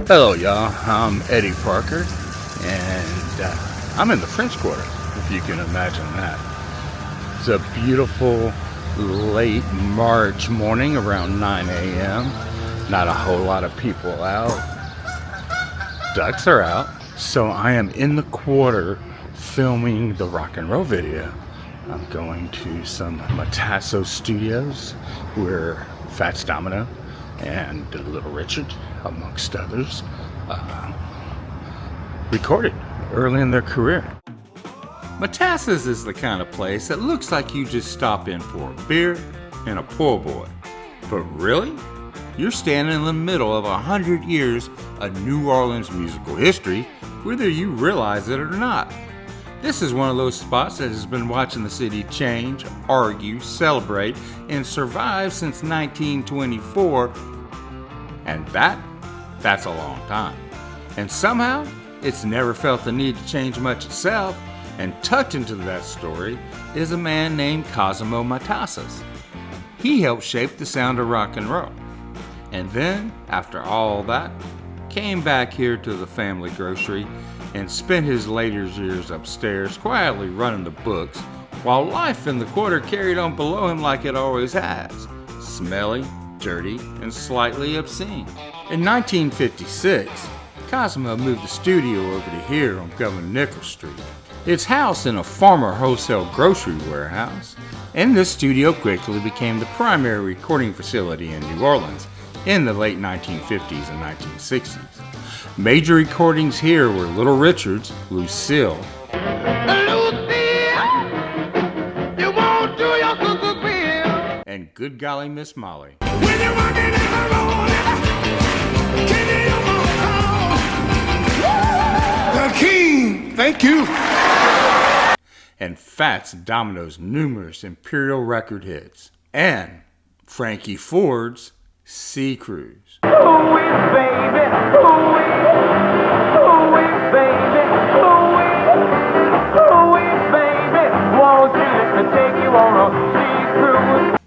Hello y'all, I'm Eddie Parker, and I'm in the French Quarter, if you can imagine that. It's a beautiful late March morning around 9 a.m. Not a whole lot of people out. Ducks are out. So I am in the Quarter filming the rock and roll video. I'm going to some Matassa studios where Fats Domino and Little Richard, amongst others, recorded early in their career. Matassa's is the kind of place that looks like you just stop in for a beer and a po' boy. But really, you're standing in the middle of 100 years of New Orleans musical history, whether you realize it or not. This is one of those spots that has been watching the city change, argue, celebrate, and survive since 1924, and that's a long time. And somehow, it's never felt the need to change much itself, and tucked into that story is a man named Cosmo Matassa. He helped shape the sound of rock and roll. And then, after all that, came back here to the family grocery and spent his later years upstairs quietly running the books, while life in the Quarter carried on below him like it always has, smelly, dirty, and slightly obscene. In 1956, Cosmo moved the studio over to here on Governor Nichols Street. It's housed in a former wholesale grocery warehouse, and this studio quickly became the primary recording facility in New Orleans in the late 1950s and 1960s. Major recordings here were Little Richard's Lucille, and Good Golly Miss Molly. The King, thank you. And Fats Domino's numerous Imperial record hits, and Frankie Ford's Sea Cruise.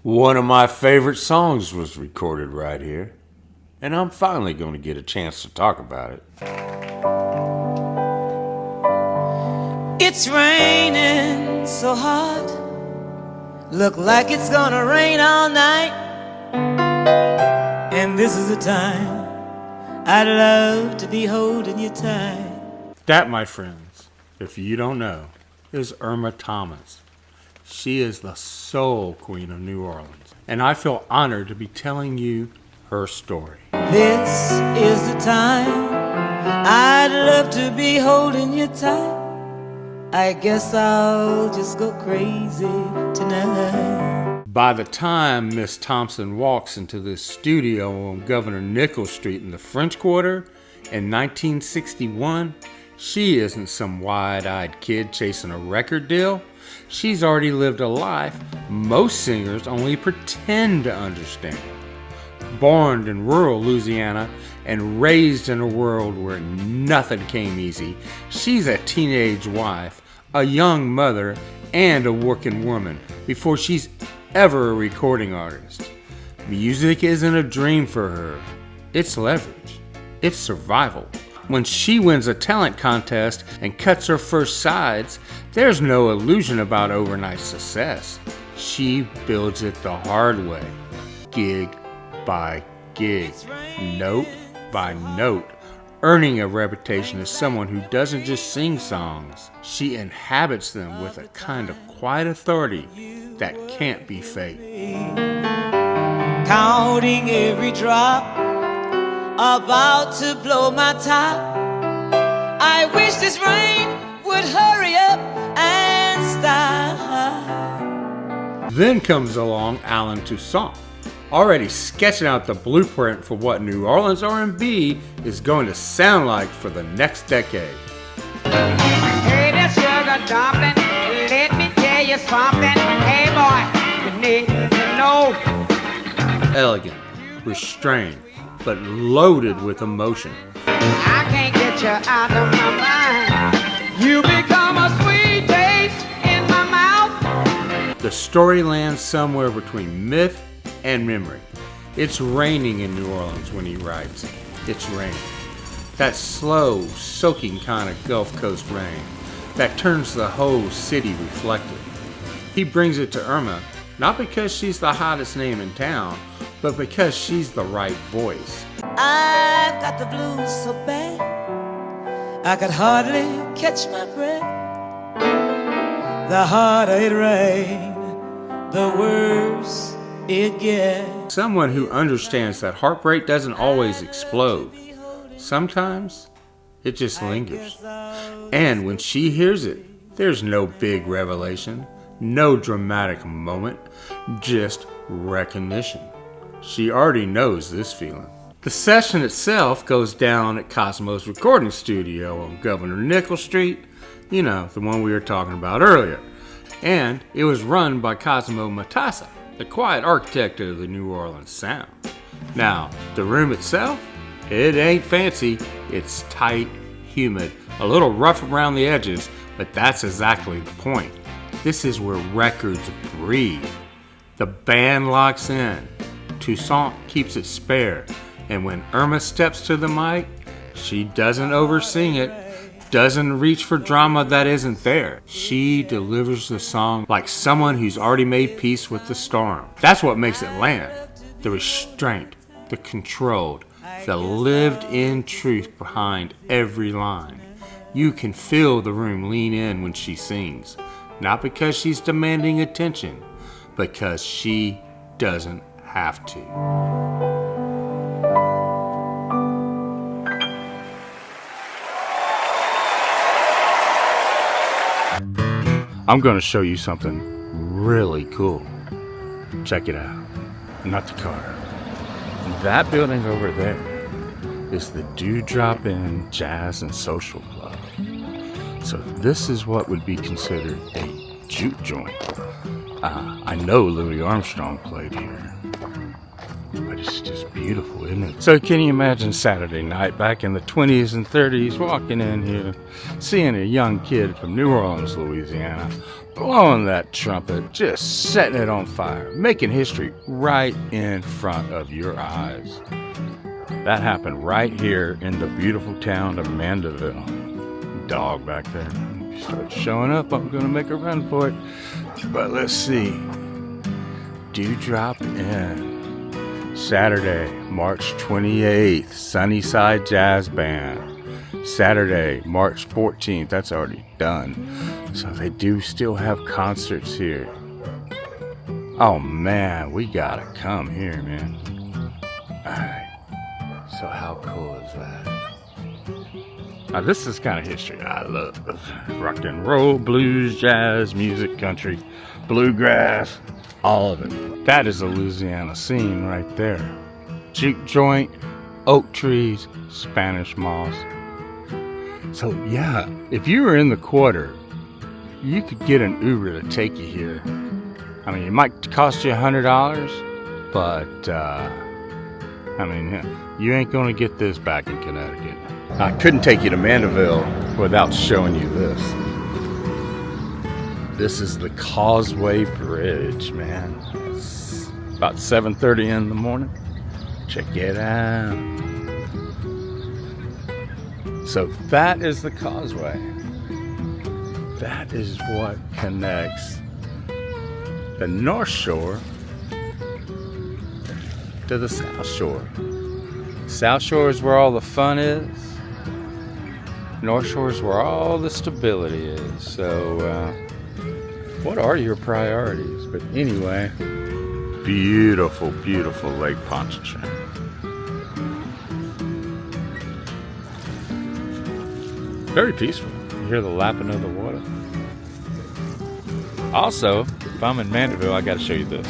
One of my favorite songs was recorded right here, and I'm finally going to get a chance to talk about it. It's raining so hard, look like it's gonna rain all night, and this is the time I'd love to be holding you tight. That, my friends, if you don't know, is Irma Thomas. She is the soul queen of New Orleans, and I feel honored to be telling you her story. This is the time I'd love to be holding you tight. I guess I'll just go crazy tonight. By the time Miss Thompson walks into this studio on Governor Nichols Street in the French Quarter in 1961, she isn't some wide-eyed kid chasing a record deal. She's already lived a life most singers only pretend to understand. Born in rural Louisiana and raised in a world where nothing came easy, she's a teenage wife, a young mother, and a working woman before she's ever a recording artist. Music isn't a dream for her. It's leverage. It's survival. When she wins a talent contest and cuts her first sides, there's no illusion about overnight success. She builds it the hard way, gig by gig, note by note, earning a reputation as someone who doesn't just sing songs. She inhabits them with a kind of quiet authority that can't be faked. Counting every drop, about to blow my top. I wish this rain would hurry up and stop. Then comes along Alan Toussaint, already sketching out the blueprint for what New Orleans R&B is going to sound like for the next decade. Hey there, sugar dumpling, let me tell you something. Hey boy, you need to know. Elegant, restrained, but loaded with emotion. I can't get you out of my mind. You become a sweet taste in my mouth. The story lands somewhere between myth and memory. It's raining in New Orleans when he writes, "It's raining." That slow, soaking kind of Gulf Coast rain that turns the whole city reflective. He brings it to Irma, not because she's the hottest name in town, but because she's the right voice. I've got the blues so bad I could hardly catch my breath. The harder it rains, the worse it gets. Someone who understands that heartbreak doesn't always explode. Sometimes it just lingers. And when she hears it, there's no big revelation, no dramatic moment, just recognition. She already knows this feeling. The session itself goes down at Cosmo's recording studio on Governor Nichols Street, you know, the one we were talking about earlier. And it was run by Cosmo Matassa, the quiet architect of the New Orleans sound. Now, the room itself, it ain't fancy, it's tight, humid, a little rough around the edges, but that's exactly the point. This is where records breathe. The band locks in, Toussaint keeps it spare, and when Irma steps to the mic, she doesn't oversing it, doesn't reach for drama that isn't there. She delivers the song like someone who's already made peace with the storm. That's what makes it land. The restraint, the controlled, the lived-in truth behind every line. You can feel the room lean in when she sings, not because she's demanding attention, because she doesn't have to. I'm going to show you something really cool. Check it out. Not the car. That building over there is the Dewdrop Inn Jazz and Social Club. So this is what would be considered a juke joint. I know Louis Armstrong played here, but it's just beautiful, isn't it? So can you imagine Saturday night back in the 20s and 30s, walking in here, seeing a young kid from New Orleans, Louisiana, blowing that trumpet, just setting it on fire, making history right in front of your eyes. That happened right here in the beautiful town of Mandeville. Dog back there. Starts showing up, I'm gonna make a run for it. But let's see. Dewdrop Inn. Saturday, March 28th, Sunnyside Jazz Band. Saturday, March 14th, that's already done. So they do still have concerts here. Oh man, we gotta come here, man. Alright, so how cool is that? Now this is kind of history I love. Rock and roll, blues, jazz, music, country, bluegrass, all of it. That is a Louisiana scene right there. Juke joint, oak trees, Spanish moss. So yeah, if you were in the quarter, you could get an Uber to take you here. I mean, it might cost you $100, but I mean, you ain't gonna get this back in Connecticut. I couldn't take you to Mandeville without showing you this. This is the Causeway Bridge, man. It's about 7:30 in the morning. Check it out. So that is the causeway. That is what connects the North Shore to the South Shore. South Shore is where all the fun is. North Shore is where all the stability is. So, what are your priorities? But anyway, beautiful, beautiful Lake Pontchartrain. Very peaceful. You hear the lapping of the water. Also, if I'm in Mandeville, I got to show you this.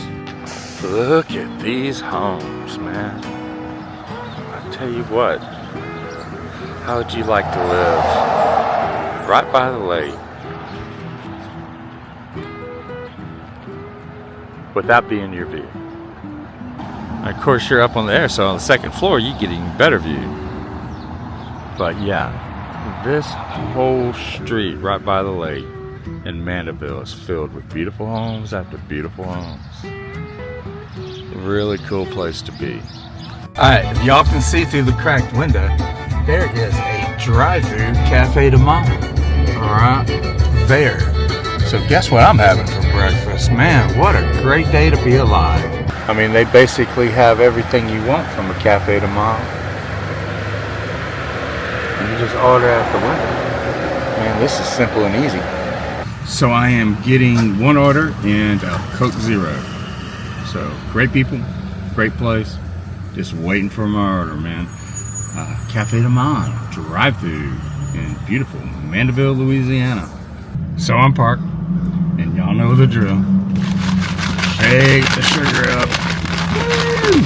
Look at these homes, man. I tell you what, how would you like to live right by the lake without being your view? And of course, you're up on the air, so on the second floor, you get even better view. But yeah, this whole street right by the lake in Mandeville is filled with beautiful homes after beautiful homes. Really cool place to be. Alright, if y'all can see through the cracked window, There is a Drive-Thru Cafe Du Monde right there. So guess what I'm having for breakfast? Man, what a great day to be alive. I mean, they basically have everything you want from a Cafe Du Monde. You just order at the window. Man, this is simple and easy. So I am getting one order and a Coke Zero. So great people, great place. Just waiting for my order, man. Cafe Du Monde, Drive-Thru in beautiful Mandeville, Louisiana. So I'm parked, and y'all know the drill. Shake the sugar up. Woo!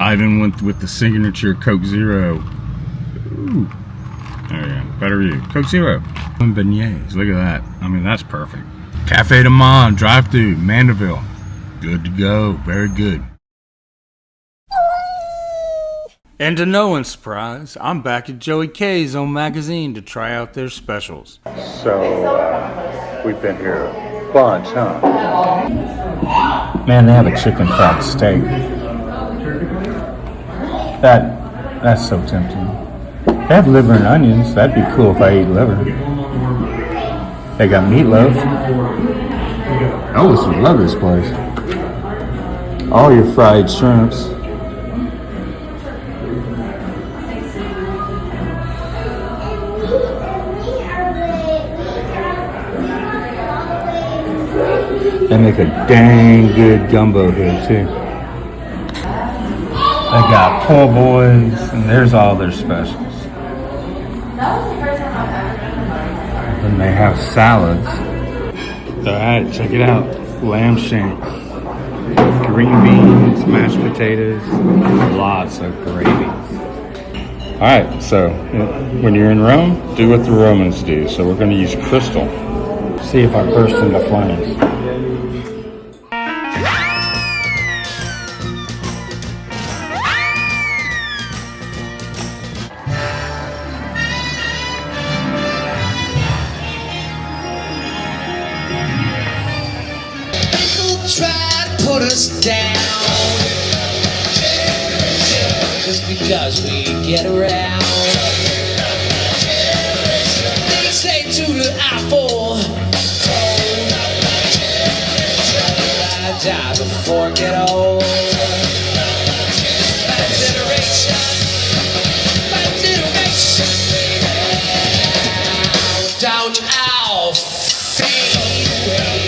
I even went with the signature Coke Zero. Ooh. There you go. Better view. Coke Zero. And beignets. Look at that. I mean, that's perfect. Cafe Du Monde, Drive-Thru, Mandeville. Good to go. Very good. And to no one's surprise, I'm back at Joey K's own magazine to try out their specials. So, we've been here a bunch, huh? Man, they have a chicken fat steak. That's so tempting. They have liver and onions. That'd be cool if I eat liver. They got meatloaf. I always love this place. All your fried shrimps. They make a dang good gumbo here too. They got po' boys, and there's all their specials. And they have salads. Alright, check it out. Lamb shank, green beans, mashed potatoes, lots of gravy. Alright, so when you're in Rome, do what the Romans do. So we're going to use crystal. See if I burst into flames. Put us down just because we get around. They say to the apple, I die before I get old. My generation, baby. Don't all fade away.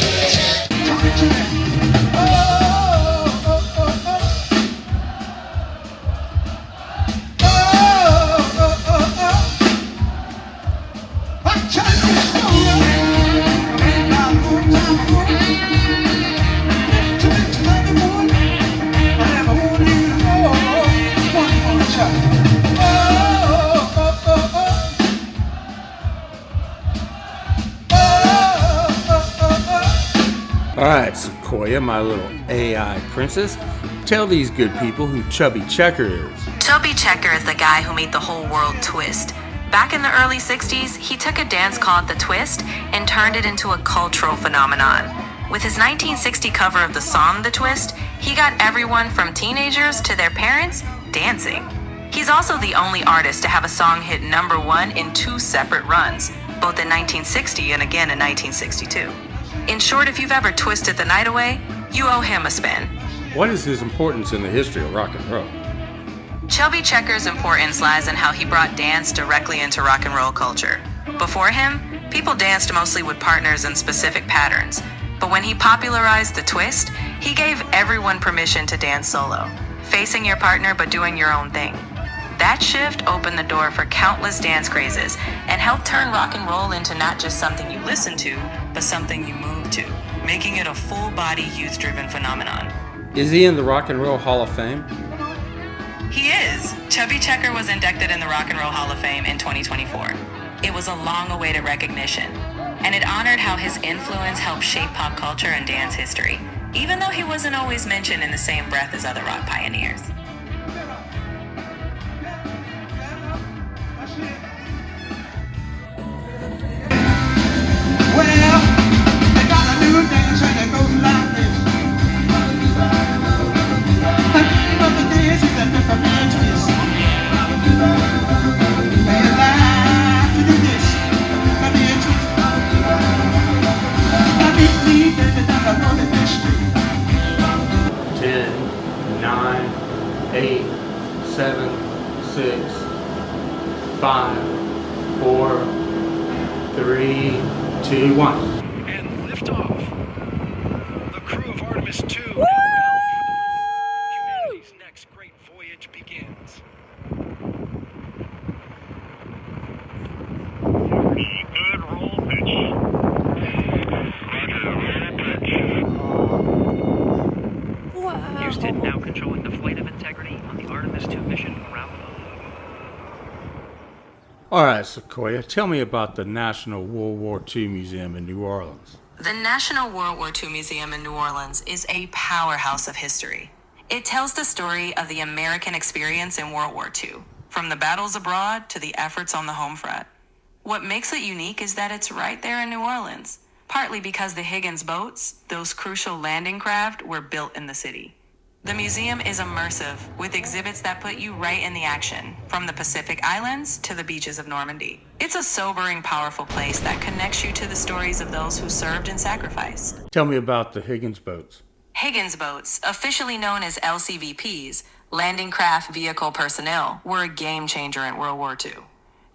Alright, Sequoia, my little AI princess, tell these good people who Chubby Checker is. Chubby Checker is the guy who made the whole world twist. Back in the early 60s, he took a dance called the twist and turned it into a cultural phenomenon. With his 1960 cover of the song The Twist, he got everyone from teenagers to their parents dancing. He's also the only artist to have a song hit #1 in 2 separate runs, both in 1960 and again in 1962. In short, if you've ever twisted the night away, you owe him a spin. What is his importance in the history of rock and roll? Chubby Checker's importance lies in how he brought dance directly into rock and roll culture. Before him, people danced mostly with partners in specific patterns. But when he popularized the twist, he gave everyone permission to dance solo, facing your partner but doing your own thing. That shift opened the door for countless dance crazes and helped turn rock and roll into not just something you listen to, but something you move to, making it a full-body, youth-driven phenomenon. Is he in the Rock and Roll Hall of Fame? He is. Chubby Checker was inducted in the Rock and Roll Hall of Fame in 2024. It was a long-awaited recognition, and it honored how his influence helped shape pop culture and dance history, even though he wasn't always mentioned in the same breath as other rock pioneers. Well, they got a new dance and it goes like this. The name of the dance is a peppermint twist. 8, 7, 6, 5, 4, 3, 2, 1. And liftoff. The crew of Artemis II now bound for the moon. Humanity's next great voyage begins. Good roll pitch. Roger, Houston now controlling the flight of integrity on the Artemis II mission around the moon. All right, Sequoia, tell me about the National World War II Museum in New Orleans. The National World War II Museum in New Orleans is a powerhouse of history. It tells the story of the American experience in World War II, from the battles abroad to the efforts on the home front. What makes it unique is that it's right there in New Orleans, partly because the Higgins boats, those crucial landing craft, were built in the city. The museum is immersive, with exhibits that put you right in the action, from the Pacific Islands to the beaches of Normandy. It's a sobering, powerful place that connects you to the stories of those who served and sacrificed. Tell me about the Higgins boats. Higgins boats, officially known as LCVPs, Landing Craft Vehicle Personnel, were a game changer in World War II.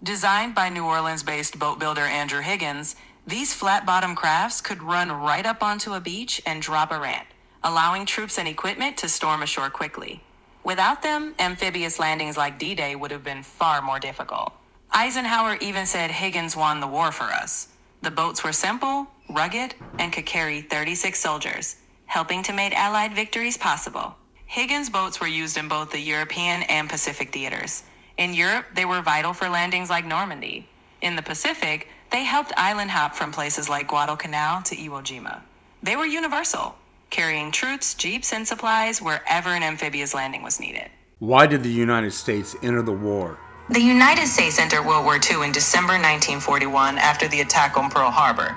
Designed by New Orleans-based boat builder Andrew Higgins, these flat-bottom crafts could run right up onto a beach and drop a ramp, allowing troops and equipment to storm ashore quickly. Without them, amphibious landings like D-Day would have been far more difficult. Eisenhower even said Higgins won the war for us. The boats were simple, rugged, and could carry 36 soldiers, helping to make Allied victories possible. Higgins boats were used in both the European and Pacific theaters. In Europe, they were vital for landings like Normandy. In the Pacific, they helped island hop from places like Guadalcanal to Iwo Jima. They were universal, carrying troops, jeeps, and supplies wherever an amphibious landing was needed. Why did the United States enter the war? The United States entered World War II in December 1941 after the attack on Pearl Harbor.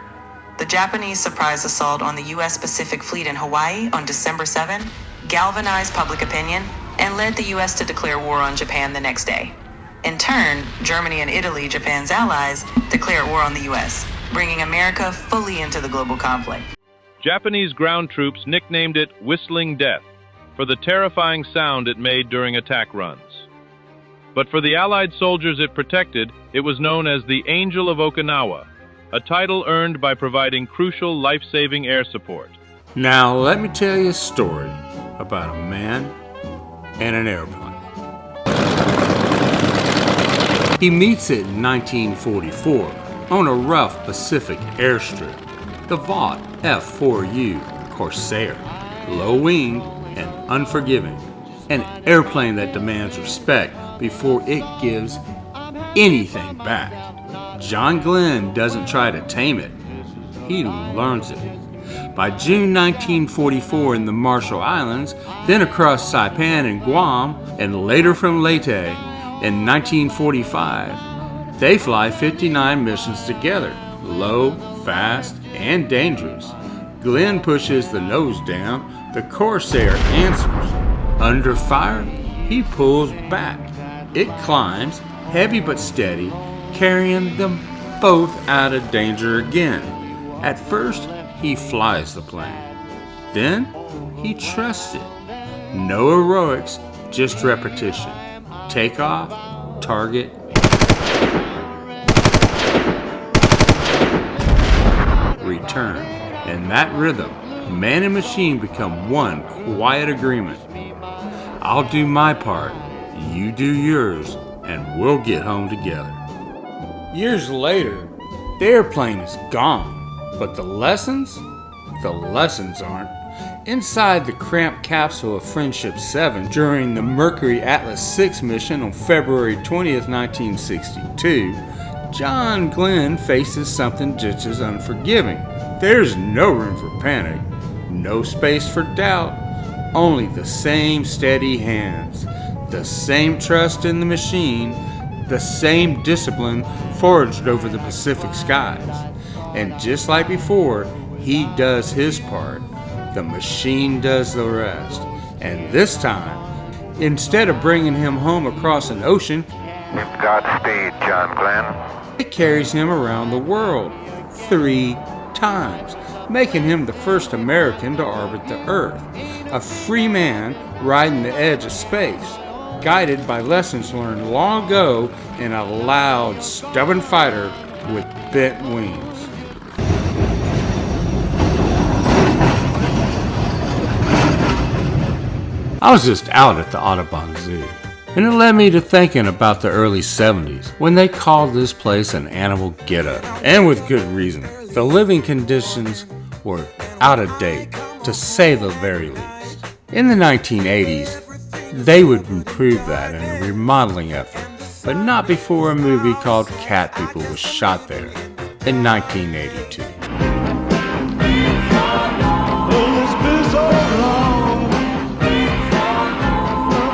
The Japanese surprise assault on the U.S. Pacific Fleet in Hawaii on December 7 galvanized public opinion and led the U.S. to declare war on Japan the next day. In turn, Germany and Italy, Japan's allies, declared war on the U.S., bringing America fully into the global conflict. Japanese ground troops nicknamed it Whistling Death for the terrifying sound it made during attack runs. But for the Allied soldiers it protected, it was known as the Angel of Okinawa, a title earned by providing crucial life-saving air support. Now, let me tell you a story about a man and an airplane. He meets it in 1944 on a rough Pacific airstrip, the Vought F-4U Corsair, low-winged and unforgiving, an airplane that demands respect before it gives anything back. John Glenn doesn't try to tame it, he learns it. By June 1944 in the Marshall Islands, then across Saipan and Guam, and later from Leyte in 1945, they fly 59 missions together, low, fast, and dangerous. Glenn pushes the nose down, the Corsair answers. Under fire, he pulls back. It climbs, heavy but steady, carrying them both out of danger again. At first, he flies the plane. Then, he trusts it. No heroics, just repetition. Takeoff, target, return. In that rhythm, man and machine become one quiet agreement. I'll do my part, you do yours, and we'll get home together. Years later, the airplane is gone, but the lessons aren't. Inside the cramped capsule of Friendship 7 during the Mercury Atlas 6 mission on February 20th, 1962, John Glenn faces something just as unforgiving. There's no room for panic, no space for doubt, only the same steady hands, the same trust in the machine, the same discipline forged over the Pacific skies. And just like before, he does his part. The machine does the rest. And this time, instead of bringing him home across an ocean, Godspeed, John Glenn. it carries him around the world 3 times, making him the first American to orbit the Earth. a free man riding the edge of space, guided by lessons learned long ago in a loud, stubborn fighter with bent wings. I was just out at the Audubon Zoo, and it led me to thinking about the early 70s when they called this place an animal ghetto. And with good reason. The living conditions were out of date, to say the very least. In the 1980s, they would improve that in a remodeling effort, but not before a movie called Cat People was shot there in 1982.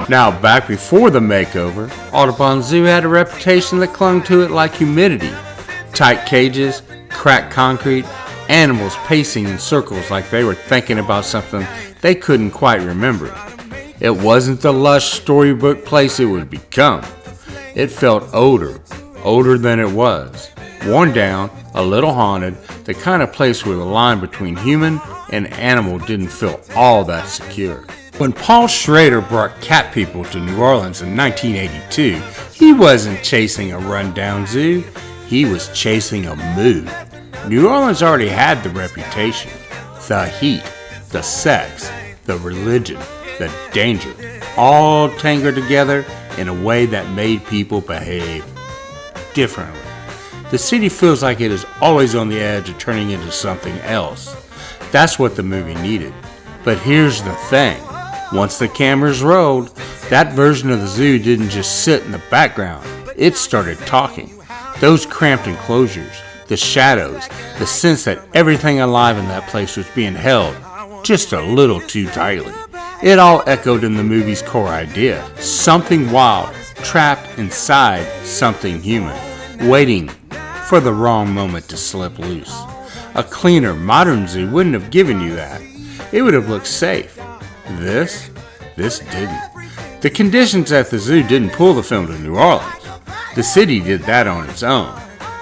Now, back before the makeover, Audubon Zoo had a reputation that clung to it like humidity. Tight cages, cracked concrete, animals pacing in circles like they were thinking about something they couldn't quite remember. It wasn't the lush storybook place it would become. It felt older than it was. Worn down, a little haunted, the kind of place where the line between human and animal didn't feel all that secure. When Paul Schrader brought Cat People to New Orleans in 1982, he wasn't chasing a rundown zoo, he was chasing a mood. New Orleans already had the reputation, the heat, the sex, the religion, the danger, all tangled together in a way that made people behave differently. The city feels like it is always on the edge of turning into something else. That's what the movie needed. But here's the thing. Once the cameras rolled, that version of the zoo didn't just sit in the background. It started talking. Those cramped enclosures, the shadows, the sense that everything alive in that place was being held just a little too tightly. It all echoed in the movie's core idea. Something wild, trapped inside something human, waiting for the wrong moment to slip loose. A cleaner, modern zoo wouldn't have given you that. It would have looked safe. This didn't. The conditions at the zoo didn't pull the film to New Orleans. The city did that on its own.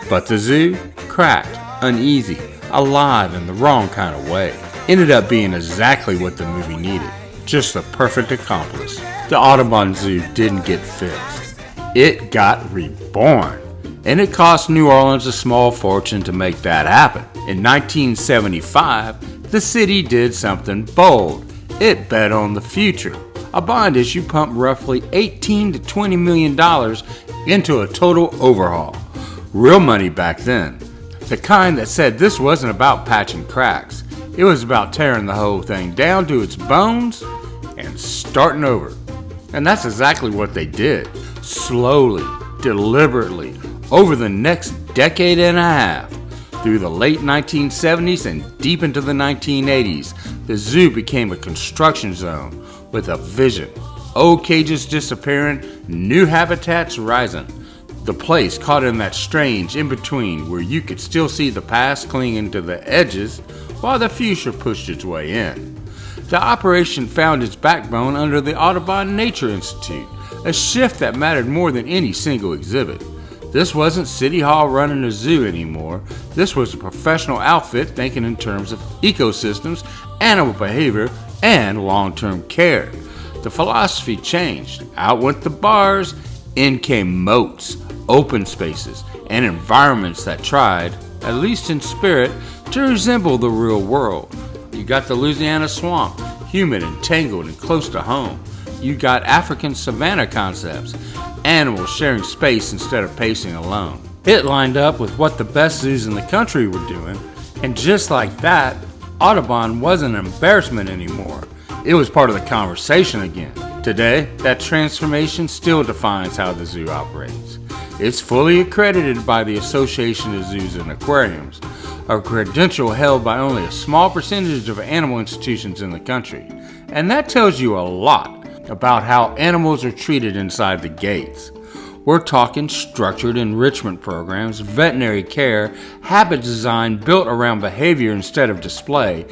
But the zoo, cracked, uneasy, alive in the wrong kind of way, ended up being exactly what the movie needed. Just the perfect accomplice. The Audubon Zoo didn't get fixed. It got reborn. And it cost New Orleans a small fortune to make that happen. In 1975, the city did something bold. It bet on the future. A bond issue pumped roughly $18 to $20 million into a total overhaul. Real money back then. The kind that said this wasn't about patching cracks. It was about tearing the whole thing down to its bones and starting over. And that's exactly what they did. Slowly, deliberately, over the next decade and a half. Through the late 1970s and deep into the 1980s, the zoo became a construction zone with a vision. Old cages disappearing, new habitats rising. The place caught in that strange in-between where you could still see the past clinging to the edges while the future pushed its way in. The operation found its backbone under the Audubon Nature Institute, a shift that mattered more than any single exhibit. This wasn't City Hall running a zoo anymore. This was a professional outfit thinking in terms of ecosystems, animal behavior, and long-term care. The philosophy changed. Out went the bars, in came moats, open spaces, and environments that tried, at least in spirit, to resemble the real world. You got the Louisiana swamp, humid and tangled and close to home. You got African savanna concepts, animals sharing space instead of pacing alone. It lined up with what the best zoos in the country were doing, and just like that, Audubon wasn't an embarrassment anymore. It was part of the conversation again. Today, that transformation still defines how the zoo operates. It's fully accredited by the Association of Zoos and Aquariums, a credential held by only a small percentage of animal institutions in the country. And that tells you a lot about how animals are treated inside the gates. We're talking structured enrichment programs, veterinary care, habit design built around behavior instead of display.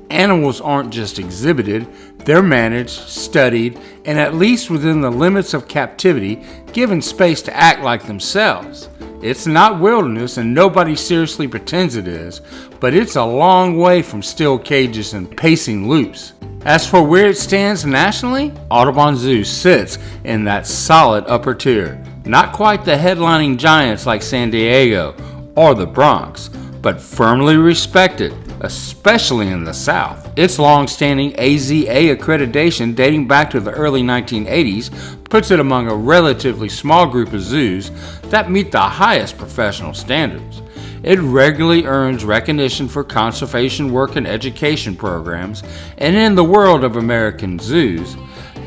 Animals aren't just exhibited, they're managed, studied, and at least within the limits of captivity, given space to act like themselves. It's not wilderness and nobody seriously pretends it is, but it's a long way from still cages and pacing loops. As for where it stands nationally, Audubon Zoo sits in that solid upper tier. Not quite the headlining giants like San Diego or the Bronx, but firmly respected, especially in the South. Its long-standing AZA accreditation dating back to the early 1980s puts it among a relatively small group of zoos that meet the highest professional standards. It regularly earns recognition for conservation work and education programs, and in the world of American zoos,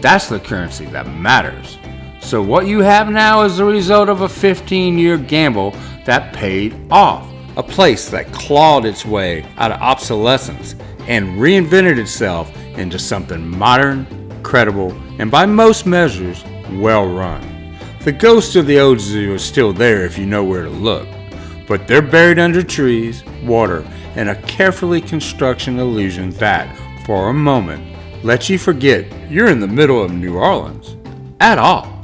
that's the currency that matters. So what you have now is the result of a 15-year gamble that paid off. A place that clawed its way out of obsolescence and reinvented itself into something modern, credible, and by most measures, well run. The ghosts of the old zoo are still there if you know where to look, but they're buried under trees, water, and a carefully constructed illusion that, for a moment, lets you forget you're in the middle of New Orleans at all.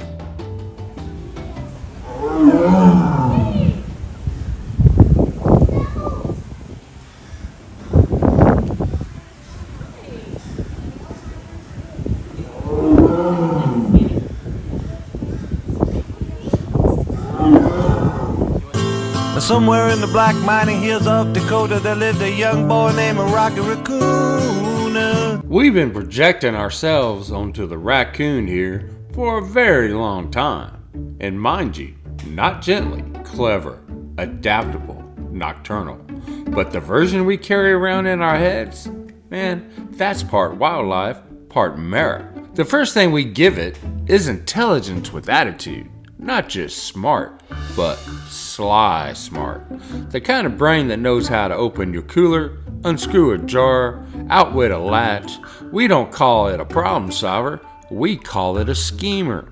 Somewhere in the black mining hills of Dakota, there lived a young boy named Rocky Raccoon. We've been projecting ourselves onto the raccoon here for a very long time. And mind you, not gently, clever, adaptable, nocturnal. But the version we carry around in our heads, man, that's part wildlife, part merit. The first thing we give it is intelligence with attitude. Not just smart, but sly smart. The kind of brain that knows how to open your cooler, unscrew a jar, outwit a latch. We don't call it a problem solver, we call it a schemer.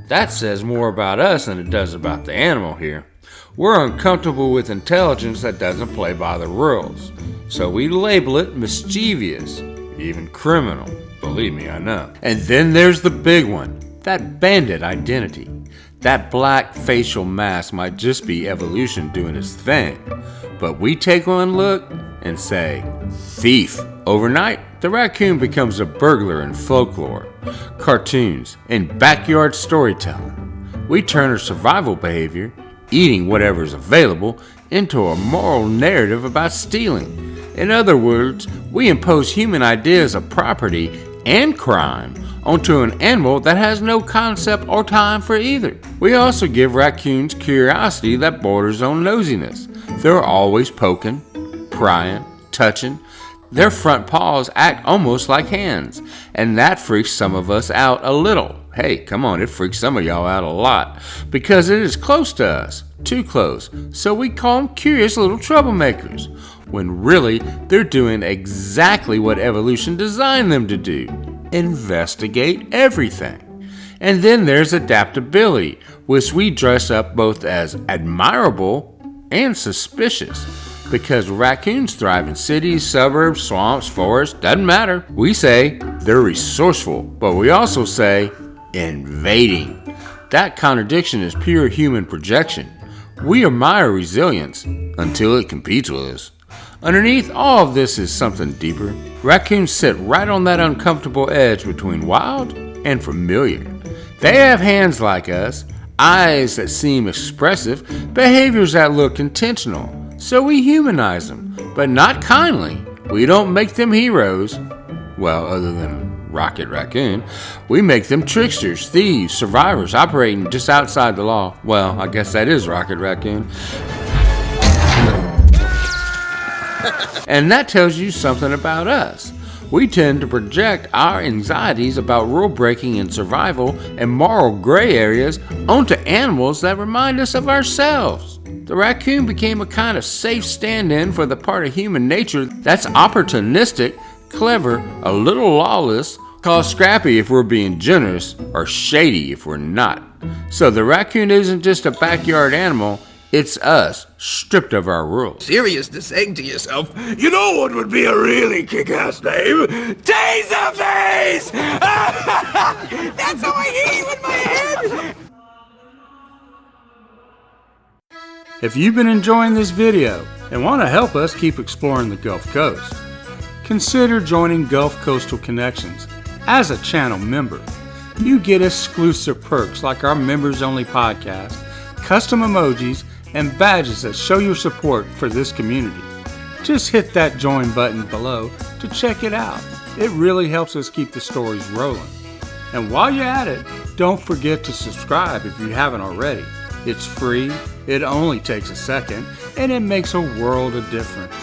That says more about us than it does about the animal here. We're uncomfortable with intelligence that doesn't play by the rules, so we label it mischievous, even criminal. Believe me, I know. And then there's the big one, that bandit identity. That black facial mask might just be evolution doing its thing, but we take one look and say, thief. Overnight, the raccoon becomes a burglar in folklore, cartoons, and backyard storytelling. We turn our survival behavior, eating whatever's available, into a moral narrative about stealing. In other words, we impose human ideas of property and crime onto an animal that has no concept or time for either. We also give raccoons curiosity that borders on nosiness. They're always poking, prying, touching. Their front paws act almost like hands, and that freaks some of us out a little. Hey, come on, it freaks some of y'all out a lot, because it is close to us, too close, so we call them curious little troublemakers, when really they're doing exactly what evolution designed them to do. Investigate everything. And then there's adaptability, which we dress up both as admirable and suspicious, because raccoons thrive in cities, suburbs, swamps, forests, doesn't matter. We say they're resourceful, but we also say invading. That contradiction is pure human projection. We admire resilience until it competes with us. Underneath all of this is something deeper. Raccoons sit right on that uncomfortable edge between wild and familiar. They have hands like us, eyes that seem expressive, behaviors that look intentional. So we humanize them, but not kindly. We don't make them heroes. Well, other than Rocket Raccoon. We make them tricksters, thieves, survivors, operating just outside the law. Well, I guess that is Rocket Raccoon. And that tells you something about us. We tend to project our anxieties about rule breaking and survival and moral gray areas onto animals that remind us of ourselves. The raccoon became a kind of safe stand-in for the part of human nature that's opportunistic, clever, a little lawless, called scrappy if we're being generous, or shady if we're not. So the raccoon isn't just a backyard animal, it's us, stripped of our rules. Serious to saying to yourself, you know what would be a really kick-ass name? Taserface! That's how I hear you in my head! If you've been enjoying this video and want to help us keep exploring the Gulf Coast, consider joining Gulf Coastal Connections. As a channel member, you get exclusive perks like our members-only podcast, custom emojis, and badges that show your support for this community. Just hit that join button below to check it out. It really helps us keep the stories rolling. And while you're at it, don't forget to subscribe if you haven't already. It's free, it only takes a second, and it makes a world of difference.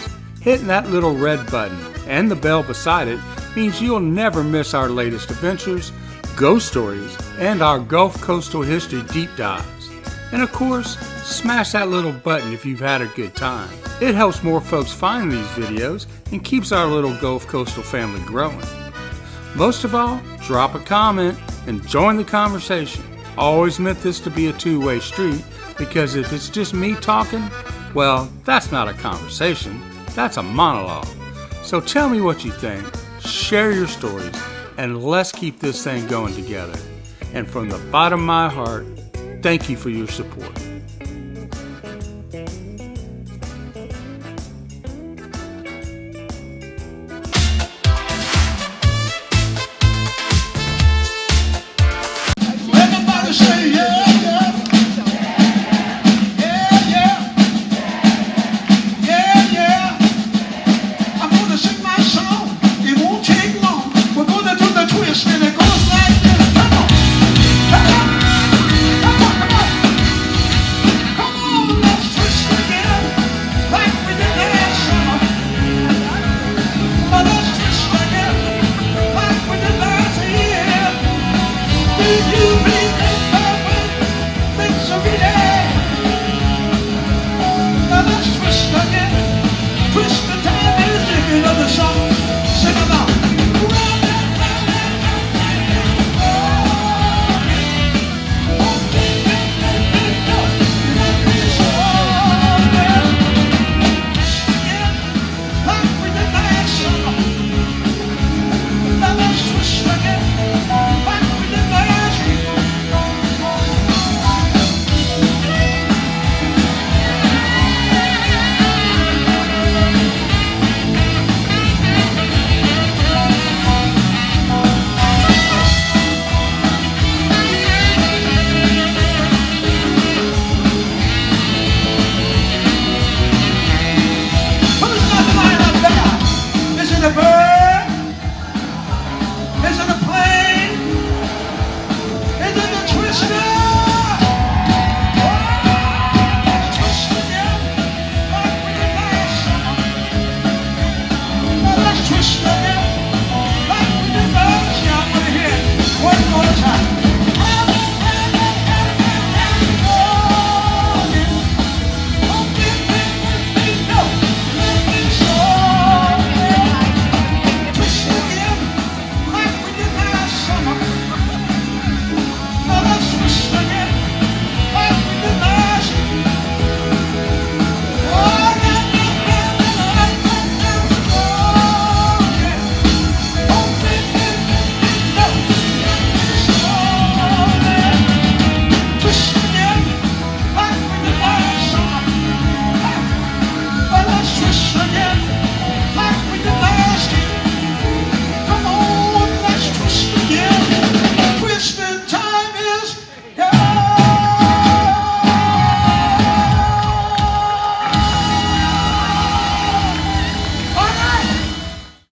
Hitting that little red button and the bell beside it means you'll never miss our latest adventures, ghost stories, and our Gulf Coastal history deep dives. And of course, smash that little button if you've had a good time. It helps more folks find these videos and keeps our little Gulf Coastal family growing. Most of all, drop a comment and join the conversation. Always meant this to be a two-way street, because if it's just me talking, well, that's not a conversation, that's a monologue. So tell me what you think, share your stories, and let's keep this thing going together. And from the bottom of my heart, thank you for your support.